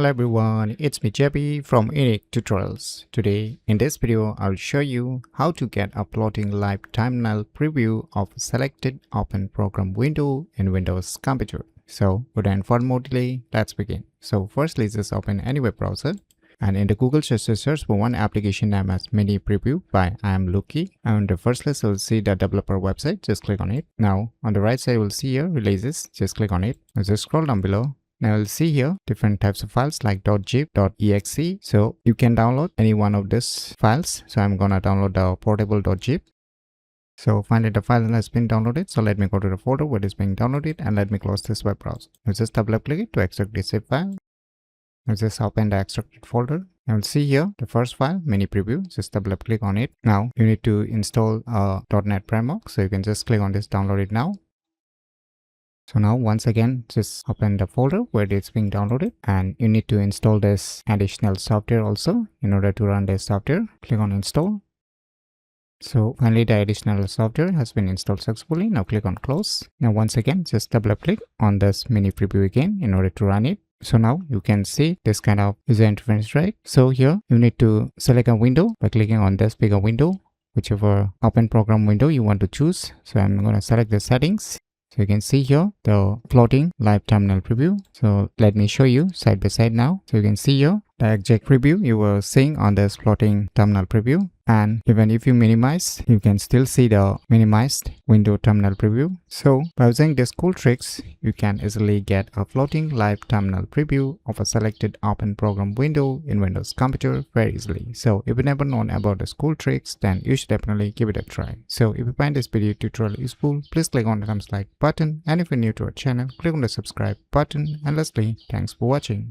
Hello everyone, it's me JB from UniqueTutorials. Today in this video I'll show you how to get a floating live thumbnail preview of a selected open program window in Windows computer. So without further more delay, let's begin. So firstly, just open any web browser and in the Google search for one application name as Mini Preview by I am Lucky. And the first list you'll see the developer website, just click on it. Now on the right side you'll see here releases, just click on it. Now just scroll down below. Now you'll see here different types of files like .zip, .exe. So you can download any one of these files. So I'm gonna download the portable .zip. So finally the file has been downloaded. So let me go to the folder where it is being downloaded and let me close this web browser. Now just double click it to extract the zip file. Now just open the extracted folder. Now you'll see here the first file, Mini Preview. Just double click on it. Now you need to install a .NET framework. So you can just click on this, download it now. So now once again, just open the folder where it's being downloaded and you need to install this additional software also. In order to run this software, click on install. So finally the additional software has been installed successfully. Now click on close. Now once again, just double click on this Mini Preview again in order to run it. So now you can see this kind of user interface, right? So here you need to select a window by clicking on this bigger window, whichever open program window you want to choose. So I'm going to select the settings. So you can see here the floating live thumbnail preview. So let me show you side by side now. So you can see here the exact preview you were seeing on this floating thumbnail preview. And even if you minimize, you can still see the minimized window thumbnail preview. So by using these cool tricks, you can easily get a floating live thumbnail preview of a selected open program window in Windows computer very easily. So if you never known about these cool tricks, then you should definitely give it a try. So if you find this video tutorial useful, please click on the thumbs like button. And if you're new to our channel, click on the subscribe button. And lastly, thanks for watching.